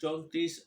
34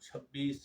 26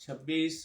26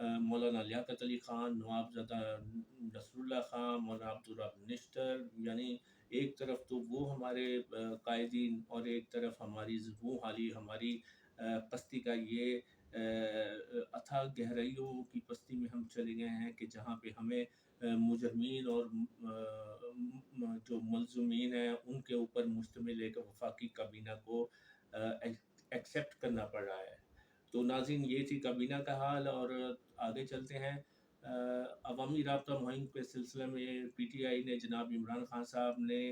مولانا Liaquat Ali Khan, نوابزادہ Nasrallah Khan, مولانا عبدالرب نشتر، یعنی ایک طرف تو وہ ہمارے قائدین اور ایک طرف ہماری وہ حالی ہماری پستی کا یہ اتھاہ گہرائیوں کی پستی میں ہم چلے گئے ہیں کہ جہاں پہ ہمیں مجرمین اور جو ملزومین ہیں ان کے اوپر مشتمل ایک وفاقی کابینہ کو ایکسیپٹ کرنا پڑ رہا ہے۔ تو ناظرین یہ تھی کابینہ کا حال، اور آگے چلتے ہیں۔ عوامی رابطہ مہم کے سلسلے میں پی ٹی آئی نے جناب عمران خان صاحب نے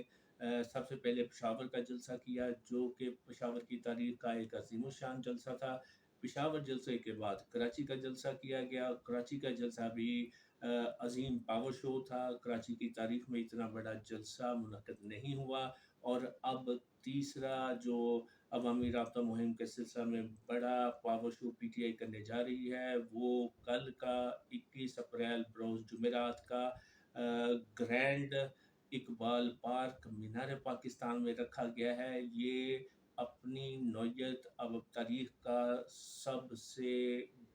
سب سے پہلے پشاور کا جلسہ کیا، جو کہ پشاور کی تاریخ کا ایک عظیم الشان جلسہ تھا۔ پشاور جلسے کے بعد کراچی کا جلسہ کیا گیا۔ کراچی کا جلسہ بھی عظیم پاور شو تھا۔ کراچی کی تاریخ میں اتنا بڑا جلسہ منعقد نہیں ہوا، اور اب تیسرا جو عوامی رابطہ مہم کے سلسلہ میں بڑا power show P T I کرنے جا رہی ہے، وہ کل کا 21 اپریل بروز جمعرات کا گرینڈ اقبال پارک مینار پاکستان میں رکھا گیا ہے۔ یہ اپنی نوعیت اب تاریخ کا سب سے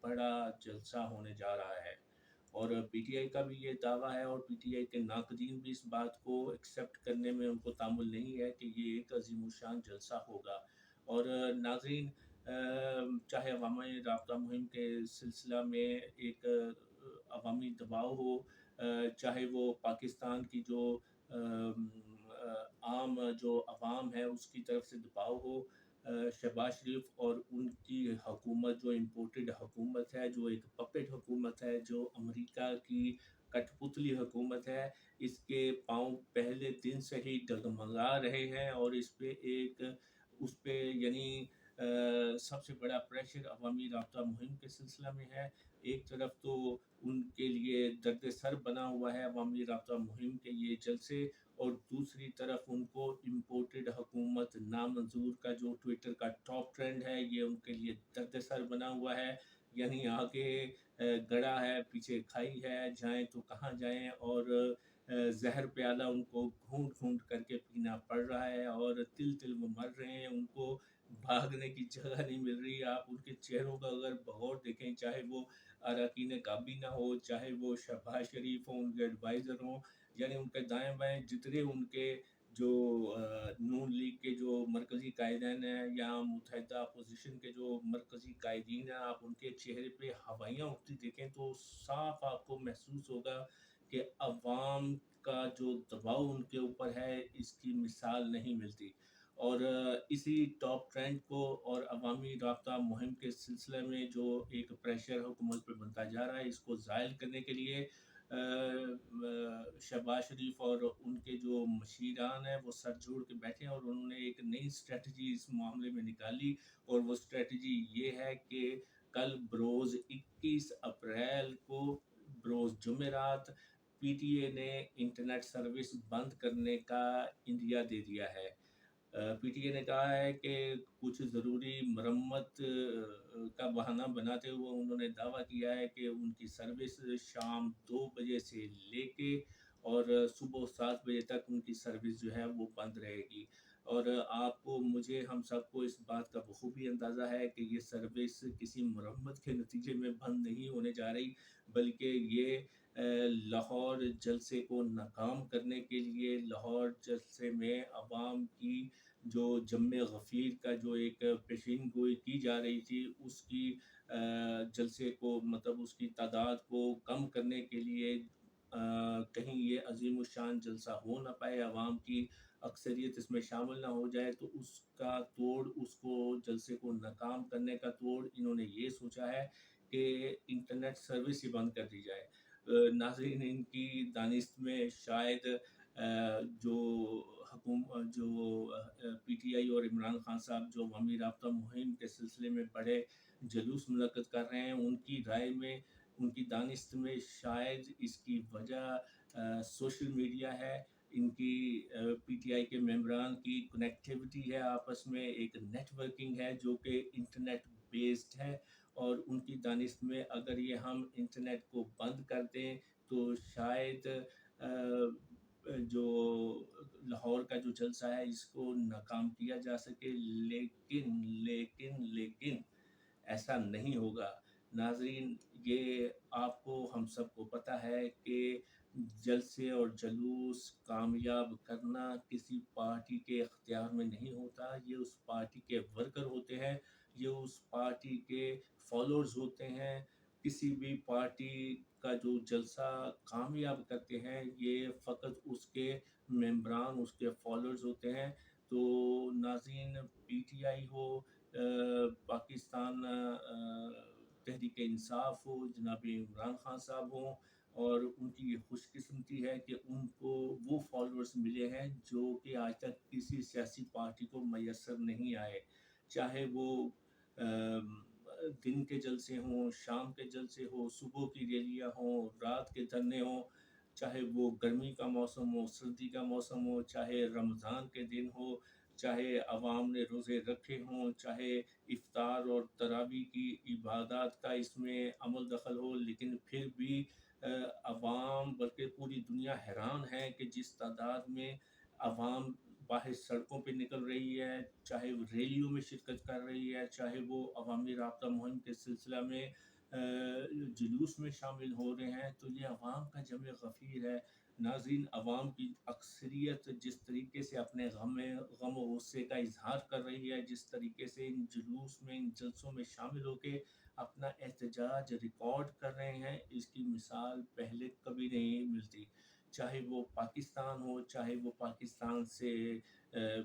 بڑا جلسہ ہونے جا رہا ہے، اور پی ٹی آئی کا بھی یہ دعویٰ ہے، اور پی ٹی آئی کے ناقدین بھی اس بات کو ایکسیپٹ کرنے میں ان کو تامل نہیں ہے کہ یہ ایک عظیم الشان جلسہ ہوگا۔ اور ناظرین، چاہے عوامی رابطہ مہم کے سلسلہ میں ایک عوامی دباؤ ہو، چاہے وہ پاکستان کی جو عام جو عوام ہے اس کی طرف سے دباؤ ہو، شہباز شریف اور ان کی حکومت جو امپورٹڈ حکومت ہے، جو ایک پپٹ حکومت ہے، جو امریکہ کی کٹ پتلی حکومت ہے، اس کے پاؤں پہلے دن سے ہی ڈگمگا رہے ہیں، اور اس پہ یعنی سب سے بڑا پریشر عوامی رابطہ مہم کے سلسلہ میں ہے۔ ایک طرف تو ان کے لیے درد سر بنا ہوا ہے عوامی رابطہ مہم کے یہ جلسے، اور دوسری طرف ان کو امپورٹڈ حکومت نامنظور کا جو ٹویٹر کا ٹاپ ٹرینڈ ہے، یہ ان کے لیے درد سر بنا ہوا ہے۔ یعنی آگے گڑا ہے، پیچھے کھائی ہے، جائیں تو کہاں جائیں، اور زہر پیالہ ان کو گھونٹ گھونٹ کر کے پینا پڑ رہا ہے، اور تل تل وہ مر رہے ہیں، ان کو بھاگنے کی جگہ نہیں مل رہی۔ آپ ان کے چہروں کا اگر بغور دیکھیں، چاہے وہ اراکین کابینہ ہو، چاہے وہ شہباز شریف ہوں، ان کے ایڈوائزر ہوں، یعنی ان کے دائیں بائیں جتنے ان کے جو نون لیگ کے جو مرکزی قائدین ہیں یا متحدہ اپوزیشن کے جو مرکزی قائدین ہیں، آپ ان کے چہرے پہ ہوائیاں اٹھتی دیکھیں تو صاف آپ کو محسوس ہوگا کہ عوام کا جو دباؤ ان کے اوپر ہے، اس کی مثال نہیں ملتی۔ اور اسی ٹاپ ٹرینڈ کو اور عوامی رابطہ مہم کے سلسلے میں جو ایک پریشر حکومت پہ بنتا جا رہا ہے، اس کو زائل کرنے کے لیے شہباز شریف اور ان کے جو مشیران ہیں وہ سر جوڑ کے بیٹھے ہیں، اور انہوں نے ایک نئی اسٹریٹجی اس معاملے میں نکالی، اور وہ اسٹریٹجی یہ ہے کہ کل بروز 21 اپریل کو بروز جمعرات پی ٹی اے نے انٹرنیٹ سروس بند کرنے کا انڈیا دے دیا ہے۔ پی ٹی اے نے کہا ہے کہ کچھ ضروری مرمت کا بہانہ بناتے ہوئے انہوں نے دعویٰ کیا ہے کہ ان کی سروس شام 2 بجے سے لے کے اور صبح 7 بجے تک ان کی سروس جو ہے وہ بند رہے گی۔ اور آپ کو، مجھے، ہم سب کو اس بات کا بخوبی اندازہ ہے کہ یہ سروس کسی مرمت کے نتیجے میں بند نہیں ہونے جا رہی، بلکہ یہ لاہور جلسے کو ناکام کرنے کے لیے، لاہور جلسے میں عوام کی جو جم غفیر کا جو ایک پیشین گوئی کی جا رہی تھی، اس کی جلسے کو مطلب اس کی تعداد کو کم کرنے کے لیے، کہیں یہ عظیم الشان جلسہ ہو نہ پائے، عوام کی اکثریت اس میں شامل نہ ہو جائے، تو اس کا توڑ، اس کو جلسے کو ناکام کرنے کا توڑ انہوں نے یہ سوچا ہے کہ انٹرنیٹ سروس ہی بند کر دی جائے۔ ناظرین، ان کی دانست میں شاید جو پی ٹی آئی اور عمران خان صاحب جو عوامی رابطہ مہم کے سلسلے میں بڑے جلوس منعقد کر رہے ہیں، ان کی رائے میں، ان کی دانست میں شاید اس کی وجہ سوشل میڈیا ہے، ان کی پی ٹی آئی کے ممبران کی کنیکٹیوٹی ہے، آپس میں ایک نیٹ ورکنگ ہے جو کہ انٹرنیٹ بیسڈ ہے، اور ان کی دانست میں اگر یہ ہم انٹرنیٹ کو بند کر دیں تو شاید جو لاہور کا جو جلسہ ہے اس کو ناکام کیا جا سکے، لیکن ایسا نہیں ہوگا۔ ناظرین، یہ آپ کو ہم سب کو پتہ ہے کہ جلسے اور جلوس کامیاب کرنا کسی پارٹی کے اختیار میں نہیں ہوتا، یہ اس پارٹی کے ورکر ہوتے ہیں، یہ اس پارٹی کے فالوورز ہوتے ہیں۔ کسی بھی پارٹی کا جو جلسہ کامیاب کرتے ہیں یہ فقط اس کے ممبران، اس کے فالوورز ہوتے ہیں۔ تو ناظرین، پی ٹی آئی ہو، پاکستان تحریک انصاف ہو، جناب عمران خان صاحب ہوں، اور ان کی یہ خوش قسمتی ہے کہ ان کو وہ فالوورز ملے ہیں جو کہ آج تک کسی سیاسی پارٹی کو میسر نہیں آئے، چاہے وہ دن کے جلسے ہوں، شام کے جلسے ہوں، صبح کی ریلیاں ہوں، رات کے دھرنے ہوں، چاہے وہ گرمی کا موسم ہو، سردی کا موسم ہو، چاہے رمضان کے دن ہو، چاہے عوام نے روزے رکھے ہوں، چاہے افطار اور تراویح کی عبادات کا اس میں عمل دخل ہو، لیکن پھر بھی عوام بلکہ پوری دنیا حیران ہے کہ جس تعداد میں عوام باہر سڑکوں پہ نکل رہی ہے، چاہے وہ ریلیوں میں شرکت کر رہی ہے، چاہے وہ عوامی رابطہ مہم کے سلسلہ میں جلوس میں شامل ہو رہے ہیں، تو یہ عوام کا جمع غفیر ہے۔ ناظرین، عوام کی اکثریت جس طریقے سے اپنے غم و غصے کا اظہار کر رہی ہے، جس طریقے سے ان جلوس میں، ان جلسوں میں شامل ہو کے اپنا احتجاج ریکارڈ کر رہے ہیں، اس کی مثال پہلے کبھی نہیں ملتی، چاہے وہ پاکستان ہو، چاہے وہ پاکستان سے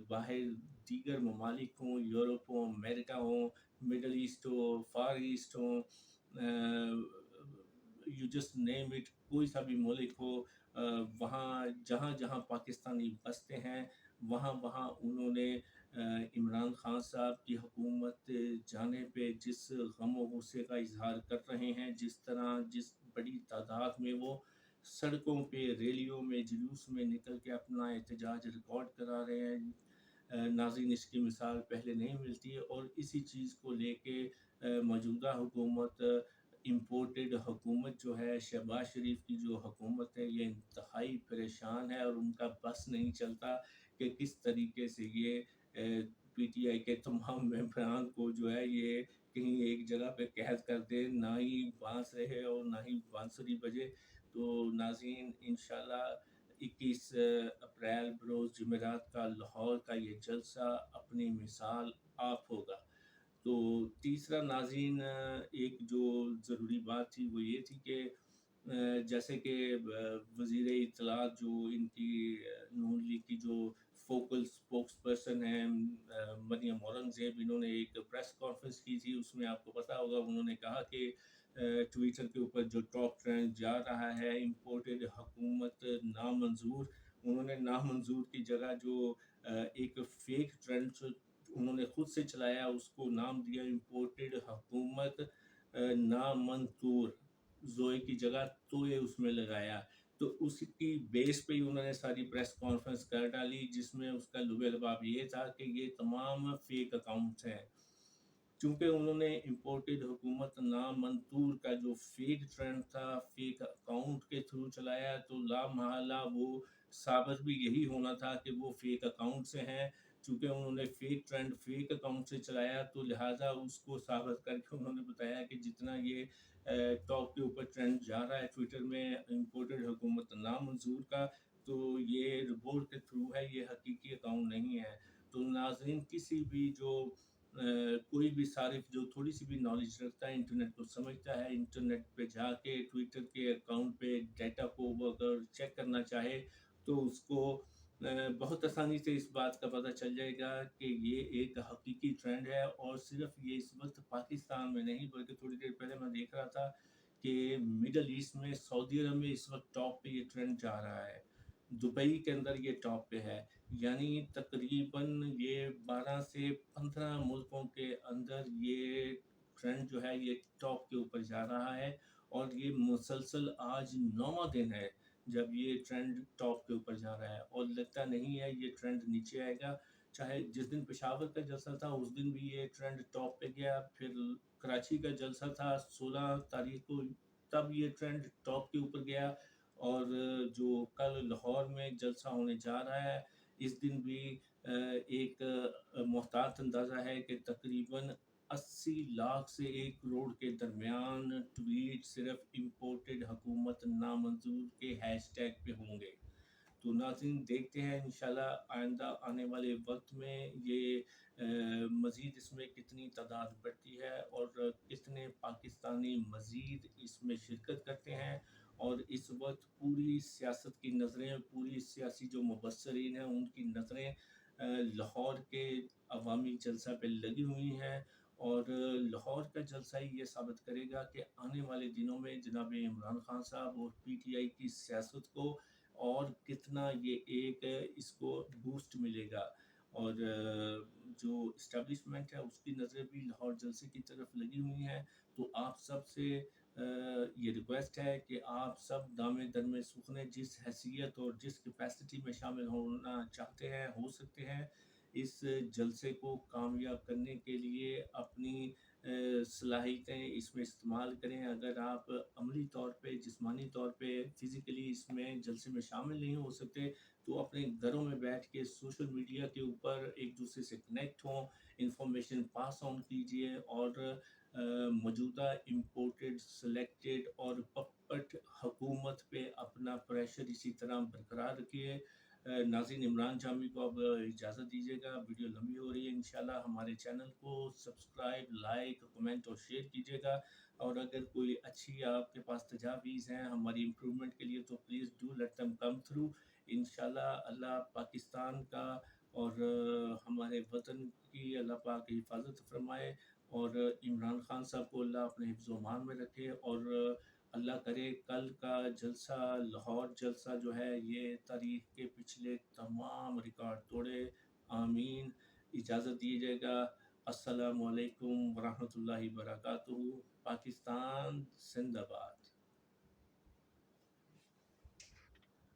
باہر دیگر ممالک ہوں، یورپ ہوں، امریکہ ہوں، مڈل ایسٹ ہو، فار ایسٹ ہوں، یو جسٹ نیم اٹ، کوئی سا بھی ملک ہو، وہاں جہاں جہاں پاکستانی بستے ہیں وہاں وہاں انہوں نے عمران خان صاحب کی حکومت جانے پہ جس غم و غصے کا اظہار کر رہے ہیں، جس طرح جس بڑی تعداد میں وہ سڑکوں پہ، ریلیوں میں، جلوس میں نکل کے اپنا احتجاج ریکارڈ کرا رہے ہیں، ناظرین اس کی مثال پہلے نہیں ملتی ہے۔ اور اسی چیز کو لے کے موجودہ حکومت، امپورٹڈ حکومت جو ہے، شہباز شریف کی جو حکومت ہے، یہ انتہائی پریشان ہے، اور ان کا بس نہیں چلتا کہ کس طریقے سے یہ پی ٹی آئی کے تمام ممبران کو جو ہے یہ کہیں ایک جگہ پہ قید کر دے، نہ ہی بانس رہے اور نہ ہی بانسری بجے۔ تو ناظرین، انشاءاللہ 21 اپریل بروز جمعرات کا لاہور کا یہ جلسہ اپنی مثال آپ ہوگا۔ تو تیسرا ناظرین، ایک جو ضروری بات تھی وہ یہ تھی کہ جیسے کہ وزیر اطلاعات جو ان کی نون لیگ کی جو فوکل سپوکس پرسن ہیں، مریم اورنگزیب، انہوں نے ایک پریس کانفرنس کی تھی، اس میں آپ کو پتہ ہوگا انہوں نے کہا کہ ٹویٹر کے اوپر جو ٹاپ ٹرینڈ جا رہا ہے، امپورٹڈ حکومت نامنظور، انہوں نے نامنظور کی جگہ جو ایک فیک ٹرینڈ انہوں نے خود سے چلایا، اس کو نام دیا امپورٹڈ حکومت نامنظور، زوئے کی جگہ توئے اس میں لگایا۔ تو اس کی بیس پہ ہی انہوں نے ساری پریس کانفرنس کر ڈالی، جس میں اس کا لب لباب یہ تھا کہ یہ تمام فیک اکاؤنٹس ہیں۔ چونکہ انہوں نے امپورٹڈ حکومت نامنظور کا جو فیک ٹرینڈ تھا فیک اکاؤنٹ کے تھرو چلایا، تو لا محالہ وہ ثابت بھی یہی ہونا تھا کہ وہ فیک اکاؤنٹ سے ہیں۔ چونکہ انہوں نے فیک ٹرینڈ فیک اکاؤنٹ سے چلایا، تو لہٰذا اس کو ثابت کر کے انہوں نے بتایا کہ جتنا یہ ٹاپ کے اوپر ٹرینڈ جا رہا ہے ٹویٹر میں امپورٹڈ حکومت نامنظور کا، تو یہ رپورٹ کے تھرو ہے، یہ حقیقی اکاؤنٹ نہیں ہے۔ تو ناظرین، کسی بھی جو کوئی بھی صارف جو تھوڑی سی بھی نالج رکھتا ہے، انٹرنیٹ کو سمجھتا ہے، انٹرنیٹ پہ جا کے ٹویٹر کے اکاؤنٹ پہ ڈیٹا کو وہ اگر چیک کرنا چاہے تو اس کو بہت آسانی سے اس بات کا پتہ چل جائے گا کہ یہ ایک حقیقی ٹرینڈ ہے۔ اور صرف یہ اس وقت پاکستان میں نہیں، بلکہ تھوڑی دیر پہلے میں دیکھ رہا تھا کہ مڈل ایسٹ میں، سعودی عرب میں اس وقت ٹاپ پہ یہ ٹرینڈ جا رہا ہے، دبئی کے اندر یہ ٹاپ پہ ہے، یعنی تقریباً یہ 12 سے 15 ملکوں کے اندر یہ ٹرینڈ جو ہے یہ ٹاپ کے اوپر جا رہا ہے، اور یہ مسلسل آج 9واں دن ہے جب یہ ٹرینڈ ٹاپ کے اوپر جا رہا ہے، اور لگتا نہیں ہے یہ ٹرینڈ نیچے آئے گا۔ چاہے جس دن پشاور کا جلسہ تھا اس دن بھی یہ ٹرینڈ ٹاپ پہ گیا، پھر کراچی کا جلسہ تھا 16 تاریخ کو، تب یہ ٹرینڈ ٹاپ کے اوپر گیا، اور جو کل لاہور میں جلسہ ہونے جا رہا ہے اس دن بھی ایک محتاط اندازہ ہے کہ تقریباً 80 لاکھ سے 1 کروڑ کے درمیان ٹویٹ صرف امپورٹڈ حکومت نامنظور کے ہیش ٹیگ پہ ہوں گے۔ تو ناظرین دیکھتے ہیں انشاءاللہ آئندہ آنے والے وقت میں یہ مزید اس میں کتنی تعداد بڑھتی ہے اور کتنے پاکستانی مزید اس میں شرکت کرتے ہیں۔ اور اس وقت پوری سیاست کی نظریں، پوری سیاسی جو مبصرین ہیں ان کی نظریں لاہور کے عوامی جلسہ پہ لگی ہوئی ہیں، اور لاہور کا جلسہ ہی یہ ثابت کرے گا کہ آنے والے دنوں میں جناب عمران خان صاحب اور پی ٹی آئی کی سیاست کو اور کتنا یہ ایک اس کو بوسٹ ملے گا۔ اور جو اسٹیبلشمنٹ ہے اس کی نظریں بھی لاہور جلسے کی طرف لگی ہوئی ہیں۔ تو آپ سب سے یہ ریکویسٹ ہے کہ آپ سب دامے در میں سخنے جس حیثیت اور جس کیپیسٹی میں شامل ہونا چاہتے ہیں ہو سکتے ہیں، اس جلسے کو کامیاب کرنے کے لیے اپنی صلاحیتیں اس میں استعمال کریں۔ اگر آپ عملی طور پہ، جسمانی طور پہ، فزیکلی اس میں جلسے میں شامل نہیں ہو سکتے تو اپنے گھروں میں بیٹھ کے سوشل میڈیا کے اوپر ایک دوسرے سے کنیکٹ ہوں، انفارمیشن پاس آن کیجئے، اور موجودہ امپورٹڈ، سلیکٹڈ اور پپٹ حکومت پہ اپنا پریشر اسی طرح برقرار رکھیے۔ ناظرین عمران جامی کو اب اجازت دیجیے گا، ویڈیو لمبی ہو رہی ہے، انشاءاللہ ہمارے چینل کو سبسکرائب، لائک، کمنٹ اور شیئر کیجیے گا۔ اور اگر کوئی اچھی آپ کے پاس تجاویز ہیں ہماری امپرومنٹ کے لیے تو please do let them come through. انشاءاللہ اللہ پاکستان کا اور ہمارے وطن کی اللہ پاک حفاظت فرمائے، اور عمران خان صاحب کو اللہ اپنے حفظ و امان میں رکھے، اور اللہ کرے کل کا جلسہ، لاہور جلسہ جو ہے یہ تاریخ کے پچھلے تمام ریکارڈ توڑے۔ آمین۔ اجازت دیجیے گا۔ السلام علیکم ورحمۃ اللہ وبرکاتہ۔ پاکستان زندہ باد۔